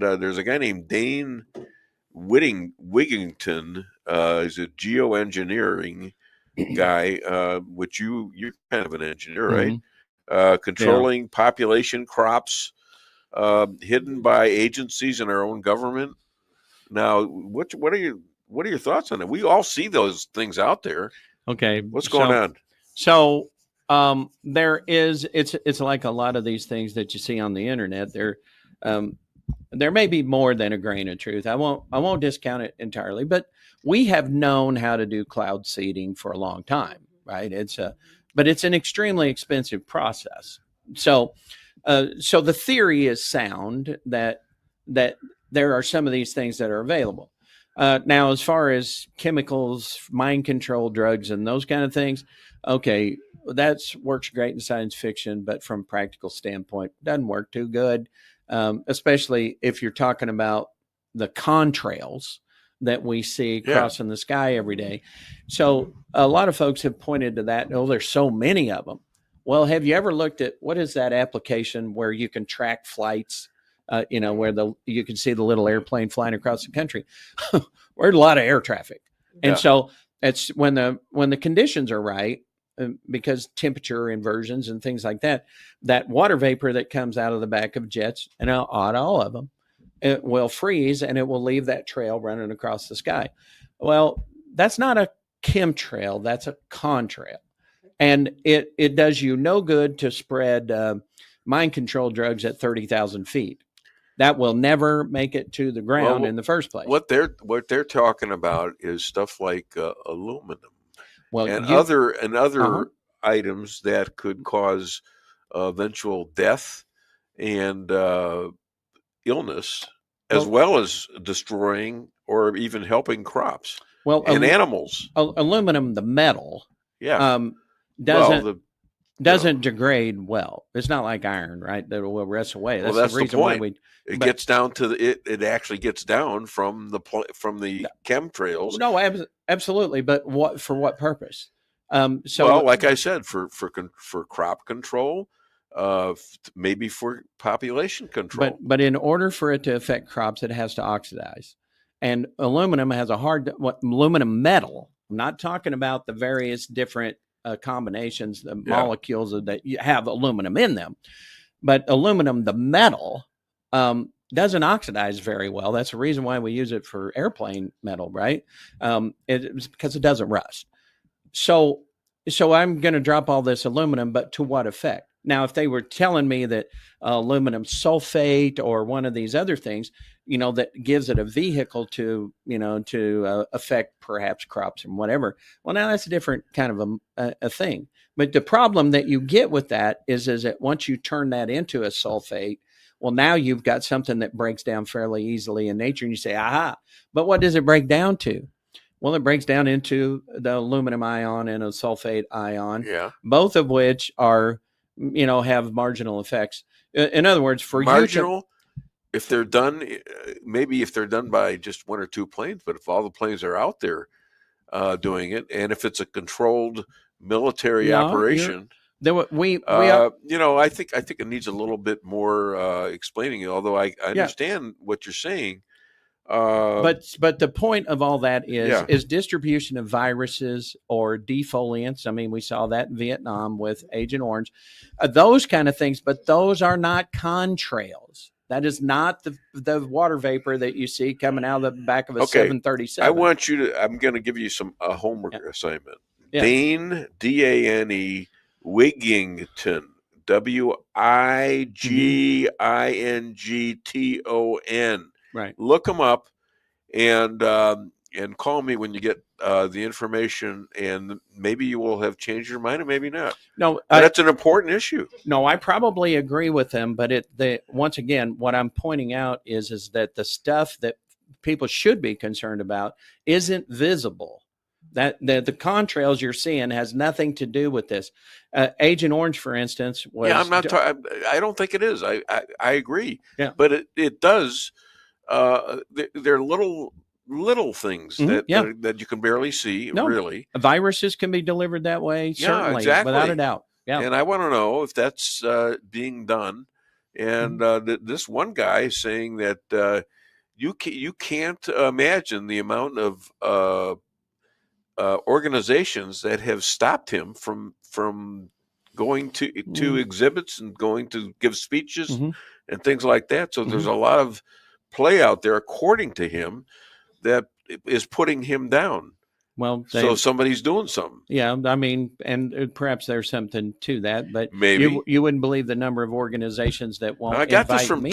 there's a guy named Dane Wigington. He's a geoengineering guy, which you're kind of an engineer, right? Mhm. Yeah. Controlling population crops hidden by agencies in our own government. Now, what are your thoughts on it? We all see those things out there. Okay. What's going on? So there is it's like a lot of these things that you see on the internet. Um, there may be more than a grain of truth. I won't discount it entirely, but we have known how to do cloud seeding for a long time, right? But it's an extremely expensive process. So so the theory is sound that there are some of these things that are available. Now, as far as chemicals, mind control drugs, and those kind of things, okay, that works great in science fiction, but from a practical standpoint, doesn't work too good, especially if you're talking about the contrails that we see Yeah. crossing the sky every day. So a lot of folks have pointed to that. Oh, there's so many of them. Well, have you ever looked at what is that application where you can track flights? Where you can see the little airplane flying across the country. We're a lot of air traffic, and Yeah. so it's when the conditions are right, because temperature inversions and things like that. That water vapor that comes out of the back of jets, and not all of them, it will freeze and it will leave that trail running across the sky. Well, that's not a chemtrail; that's a contrail, and it does you no good to spread mind control drugs at 30,000 feet. That will never make it to the ground in the first place. What they're talking about is stuff like aluminum Well, and you other items that could cause eventual death and illness, as well as destroying or even helping crops and animals. Aluminum, the metal, Yeah. doesn't degrade well. It's not like iron, right? That will rust away. That's the reason why it gets down to it actually gets down from the chemtrails. No, absolutely. But for what purpose? Like I said, for crop control, maybe for population control. But in order for it to affect crops, it has to oxidize, and aluminum has aluminum metal. I'm not talking about the various different combinations, the molecules that have aluminum in them, but aluminum, the metal, doesn't oxidize very well. That's the reason why we use it for airplane metal, right? It's because it doesn't rust. So I'm going to drop all this aluminum, but to what effect? Now, if they were telling me that aluminum sulfate or one of these other things, that gives it a vehicle to affect perhaps crops and whatever. Well, now that's a different kind of a thing. But the problem that you get with that is that once you turn that into a sulfate, well, now you've got something that breaks down fairly easily in nature, and you say, aha, but what does it break down to? Well, it breaks down into the aluminum ion and a sulfate ion, both of which are, have marginal effects. In other words, for marginal, if they're done, maybe if they're done by just one or two planes, but if all the planes are out there doing it, and if it's a controlled military operation, I think it needs a little bit more explaining. Although I understand what you're saying. But the point of all that is distribution of viruses or defoliants. I mean, we saw that in Vietnam with Agent Orange, those kind of things. But those are not contrails. That is not the water vapor that you see coming out of the back of a 737. I'm going to give you a homework assignment. Yeah. Dane, Dane Wigington, Wigington. Right. Look them up and call me when you get the information, and maybe you will have changed your mind and maybe not. No, that's an important issue. No, I probably agree with them, but once again, what I'm pointing out is that the stuff that people should be concerned about isn't visible. That the contrails you're seeing has nothing to do with this. Agent Orange, for instance, was. Yeah, I'm not. I don't think it is. I agree. Yeah, but it does. They're little things that you can barely see. No, really, viruses can be delivered that way. Certainly, exactly, without a doubt. Yeah, and I want to know if that's being done, And this one guy is saying that you can't imagine the amount of organizations that have stopped him from going to exhibits and going to give speeches and things like that. So there's a lot of play out there, according to him, that is putting him down. Well, so somebody's doing something. Yeah, I mean, and perhaps there's something to that, but maybe you wouldn't believe the number of organizations that won't I got invite this from me